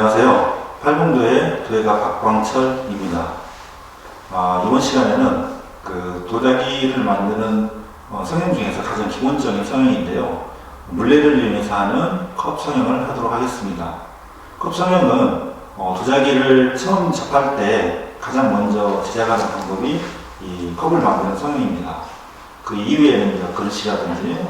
안녕하세요. 팔봉도의 도예가 박광철입니다. 이번 시간에는 그 도자기를 만드는 성형 중에서 가장 기본적인 성형인데요. 물레를 이용해서 하는 컵 성형을 하도록 하겠습니다. 컵 성형은 도자기를 처음 접할 때 가장 먼저 제작하는 방법이 이 컵을 만드는 성형입니다. 그 이후에는 이제 그릇이라든지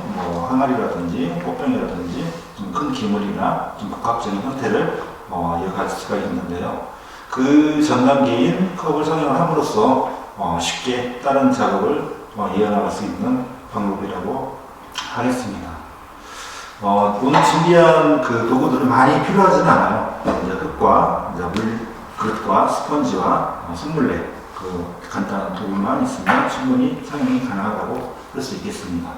항아리라든지 꽃병이라든지 좀 큰 기물이나 좀 복합적인 형태를 이어갈 수가 있는데요. 그 전 단계인 컵을 성형을 함으로써 쉽게 다른 작업을 이어나갈 수 있는 방법이라고 하겠습니다. 오늘 준비한 그 도구들은 많이 필요하지는 않아요. 이제 흙과 이제 물 그릇과 스펀지와 손물레 그 간단한 도구만 있으면 충분히 사용이 가능하다고 할 수 있겠습니다.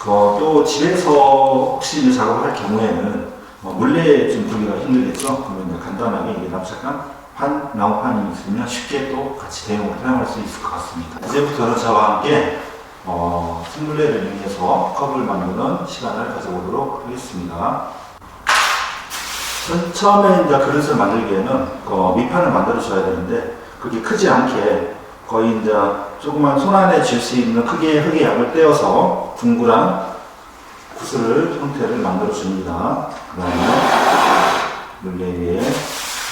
또 집에서 혹시 작업을 할 경우에는 물레 좀 구기가 힘들겠죠. 그러면 이제 간단하게 이게 납작한 나무판이 있으면 쉽게 또 같이 대용으로 사용할 수 있을 것 같습니다. 이제부터는 저와 함께 손물레를 이용해서 컵을 만드는 시간을 가져보도록 하겠습니다. 처음에 이제 그릇을 만들기에는 밑판을 만들어 줘야 되는데 그게 크지 않게 거의 이제 조그만 손 안에 쥘 수 있는 크기의 흙의 양을 떼어서 둥그란 구슬 형태를 만들어 줍니다. 그 다음에 물레 위에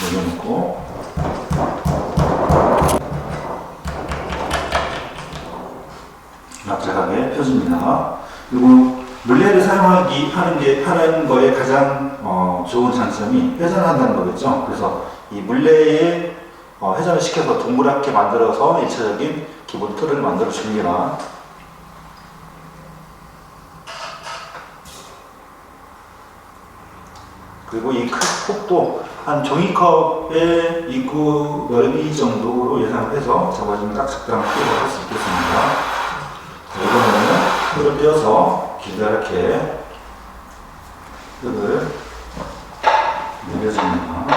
올려놓고 납작하게 펴줍니다. 그리고 물레를 하는 거에 가장 좋은 장점이 회전한다는 거겠죠. 그래서 이 물레에 회전을 시켜서 동그랗게 만들어서 1차적인 기본 틀을 만들어 줍니다. 그리고 이 폭도 한 종이컵의 입구 넓이 정도로 예상을 해서 잡아주면 딱 적당한 크기로 할 수 있겠습니다. 이번에는 흙을 떼어서 기다랗게 흙을 내려줍니다.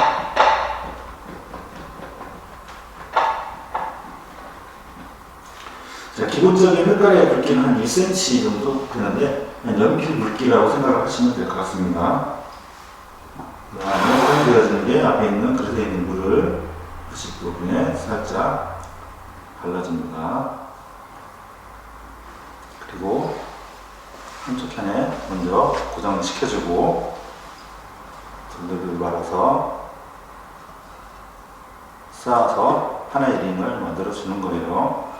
자, 기본적인 흙가루의 굵기는 한 1cm 정도 되는데 연필 굵기라고 생각을 하시면 될 것 같습니다. 그 다음에 사용되어지는 게 앞에 있는 그릇에 있는 물을 부식 부분에 살짝 발라줍니다. 그리고 한쪽 편에 먼저 고정을 시켜주고 둘둘 말아서 쌓아서 하나의 링을 만들어 주는 거예요.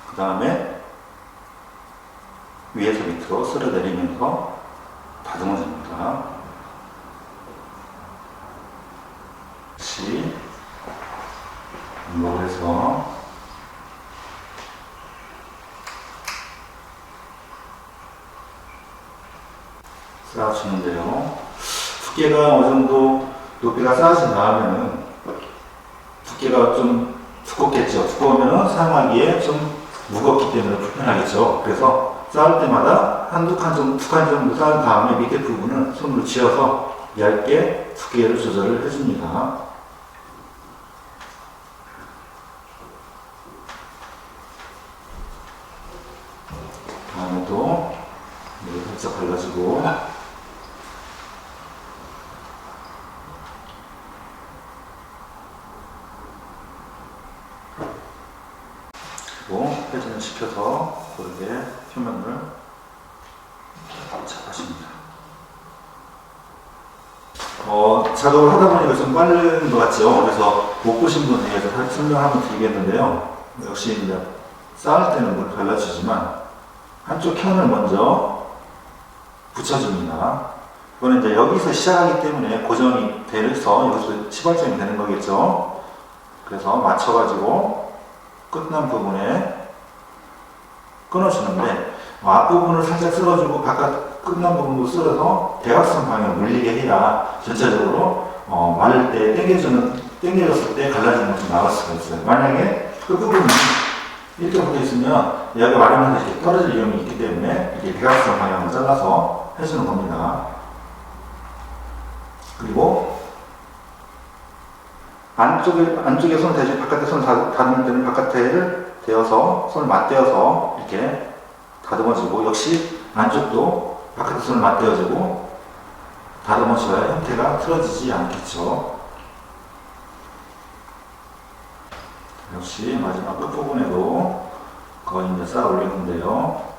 그 다음에 위에서 밑으로 쓸어 내리면서 다듬어 줍니다. 다시 반복해서 쌓아주는데요. 두께가 어느 정도 높이가 쌓아진 다음에는 두께가 좀 두껍겠죠. 두꺼우면 사용하기에 좀 무겁기 때문에 불편하겠죠. 그래서 쌓을 때마다 두 칸 정도 쌓은 다음에 밑에 부분을 손으로 쥐어서 얇게 두께를 조절을 해줍니다. 다음에 또 물을 살짝 발라주고 그리고 회전을 시켜서 고르게 표면을 잡아줍니다. 작업을 하다 보니까 좀 빠른 것 같죠? 그래서 못 보신 분에 대해서 설명을 한번 드리겠는데요. 역시 이제 쌓을 때는 물 발라주지만 한쪽 편을 먼저 붙여줍니다. 이거는 이제 여기서 시작하기 때문에 고정이 돼서 여기서 시발점이 되는 거겠죠? 그래서 맞춰가지고 끝난 부분에 끊어주는데 앞부분을 살짝 쓸어주고 끝난 부분도 쓸어서 대각선 방향을 물리게 해야 전체적으로 마를 때 당겨졌을 때 갈라지는 것이 나올 수가 있어요. 만약에 끝부분이 이렇게 붙어 있으면 얘가 마르면서 이렇게 떨어질 위험이 있기 때문에 이렇게 대각선 방향을 잘라서 해주는 겁니다. 그리고 안쪽에 손을 대고 바깥에 손을 다듬을 때는 바깥에를 대어서 손을 맞대어서 이렇게 다듬어주고 역시 안쪽도 바깥에 손을 맞대어주고 다듬어줘야 형태가 틀어지지 않겠죠. 역시 마지막 끝부분에도 거의 이제 쌓아 올리는데요.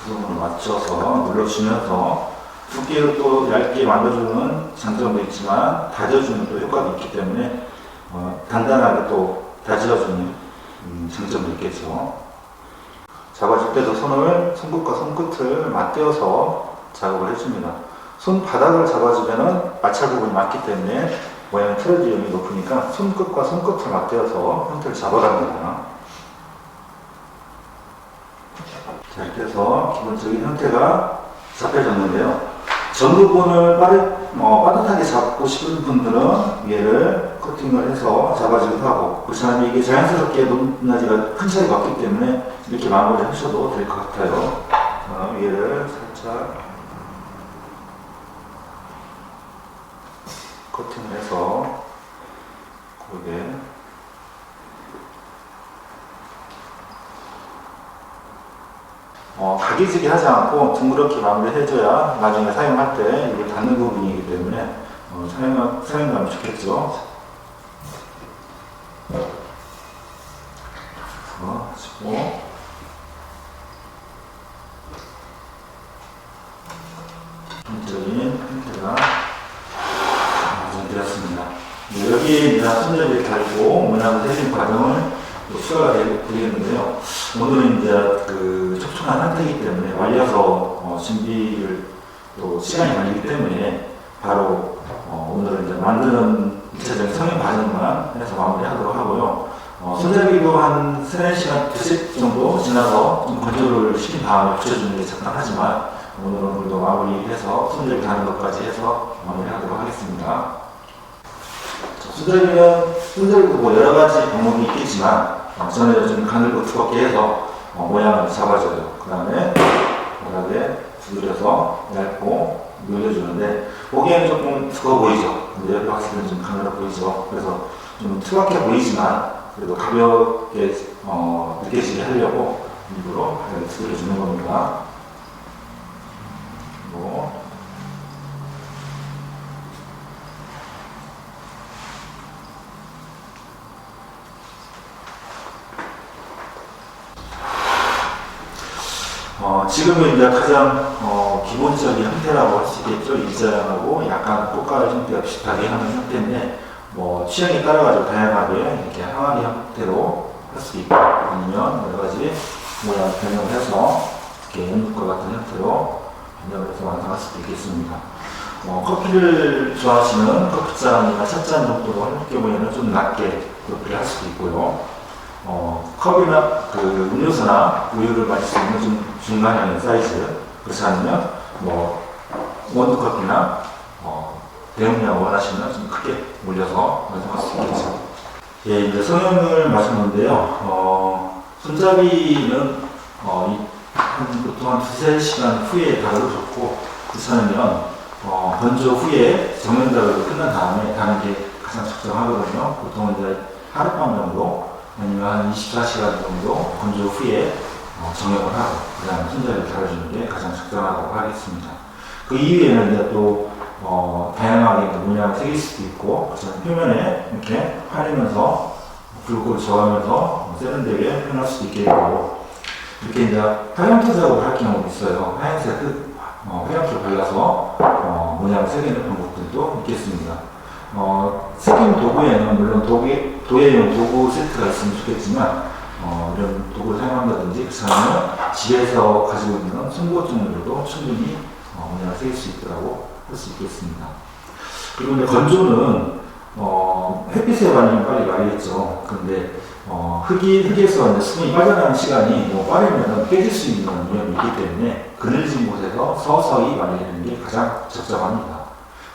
부분을 맞춰서 눌러주면서 두께를 또 얇게 만들어주는 장점도 있지만 다져주는 또 효과도 있기 때문에 단단하게 또 다져주는 장점도 있겠죠. 잡아줄 때도 손끝과 손끝을 맞대어서 작업을 해줍니다. 손바닥을 잡아주면 마찰 부분이 맞기 때문에 모양이 틀어질 위험이 높으니까 손끝과 손끝을 맞대어서 형태를 잡아갑니다. 자, 이렇게 해서 기본적인 형태가 잡혀졌는데요. 전 부분을 빠듯하게 잡고 싶은 분들은 얘를 커팅을 해서 잡아주기도 하고, 그렇지만 이게 자연스럽게 높낮이가 큰 차이가 없기 때문에 이렇게 마무리 하셔도 될 것 같아요. 얘를 살짝 커팅을 해서 고르게 가기지게 하지 않고 둥그렇게 마무리해줘야 나중에 사용할 때 이게 닿는 부분이기 때문에 사용감이 좋겠죠. 하시고 전적인 형태가 완성되었습니다. 여기에 손잡이를 달고 모양을 해준 과정을 추가가 되겠는데요. 오늘은 이제 그 촉촉한 상태이기 때문에 말려서 준비를 또 시간이 걸리기 때문에 바로 오늘은 이제 만드는 1차적인 성형 과정만 해서 마무리하도록 하고요. 손잡이로 한 3-4시간, 2시 정도 지나서 좀 건조를 시킨 다음에 붙여주는 게 적당하지만 오늘은 오늘도 마무리해서 손잡이 다는 것까지 해서 마무리하도록 하겠습니다. 손잡이도 뭐 여러 가지 방법이 있겠지만 전에 좀 가늘고 두껍게 해서 모양을 잡아줘요. 그 다음에 바닥에 두드려서 얇고 눌려주는데 보기에는 조금 두꺼워 보이죠. 근데 옆에 봤을 때는 좀 가늘어 보이죠. 그래서 좀 투박해 보이지만 그래도 가볍게 느껴지게 하려고 일부러 바닥에 두드려주는 겁니다. 그리고 지금은 이제 가장 기본적인 형태라고 할 수 있겠죠. 일자형하고 약간 꽃가루 형태가 비슷하게 하는 형태인데 취향에 따라가지고 다양하게 이렇게 항아리 형태로 할 수 있고 아니면 여러 가지 모양 변형을 해서 이렇게 연잎과 같은 형태로 변형을 해서 완성할 수도 있겠습니다. 커피를 좋아하시는 커피잔이나 찻잔 정도로 할 경우에는 좀 낮게 그렇게 할 수도 있고요. 컵이나 그 음료수나 우유를 마실 수 있는 좀 중간형의 사이즈, 그렇지 않으면 원두커피나 대용량을 원하시면 좀 크게 올려서 완성할 수 있겠죠. 예, 이제 성형을 마쳤는데요. 손잡이는 보통 한 2-3시간 후에 다루도 좋고, 그렇지 않으면 건조 후에 정면다루도 끝난 다음에 다는 게 가장 적정하거든요. 보통 이제 하룻밤 정도 아니면 한 24시간 정도 건조 후에 정형을 하고 그 다음에 손잡이를 달아주는 게 가장 적당하다고 하겠습니다. 그 이후에는 이제 또 다양하게 모양을 새길 수도 있고 표면에 이렇게 파리면서 붉고 저으면서 세련되게 표현할 수도 있겠고 이렇게 이제 화염토 작업을 할 경우도 있어요. 하얀색 화염토를 발라서 모양을 새기는 방법들도 있겠습니다. 새김 도구에는 물론 도예용 도구 세트가 있으면 좋겠지만 이런 도구를 사용한다든지 그렇다면 집에서 가지고 있는 송곳증으로도 충분히 모양을 새길 수 있도록 할 수 있겠습니다. 그리고 이제 건조는 햇빛에 발리면 빨리 말리겠죠. 그런데 흙에서 이제 수분이 빠져나가는 시간이 빠르면 깨질 수 있는 위험이 있기 때문에 그늘진 곳에서 서서히 말리는 게 가장 적정합니다.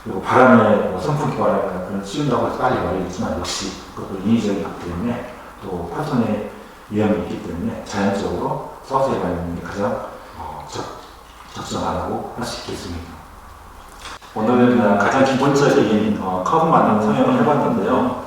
그리고 바람에 선풍기 바람에 그런 씌운다고 해서 빨리 말리겠지만 역시 그것도 인위적이기 때문에 또 파손의 위험이 있기 때문에 자연적으로 서서히 말리는 게 가장 적정하다고 할 수 있겠습니다. 오늘은 가장 기본적인 커브 만드는 성형을 해봤는데요.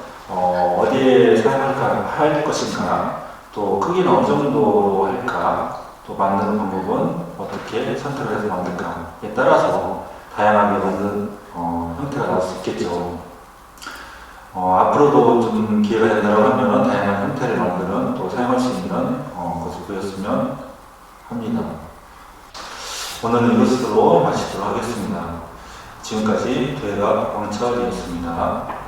어디에 사용할까 할 것인가, 또 크기는 어느 정도 할까, 또 만드는 방법은 어떻게 선택을 해서 만들까에 따라서 다양하게 만든 형태가 나올 수 있겠죠. 앞으로도 좀 기회가 된다고 하면 다양한 형태를 만드는 또 사용할 수 있는 것을 보였으면 합니다. 오늘은 이것으로 마치도록 하겠습니다. 지금까지 도예가 박광철이었습니다.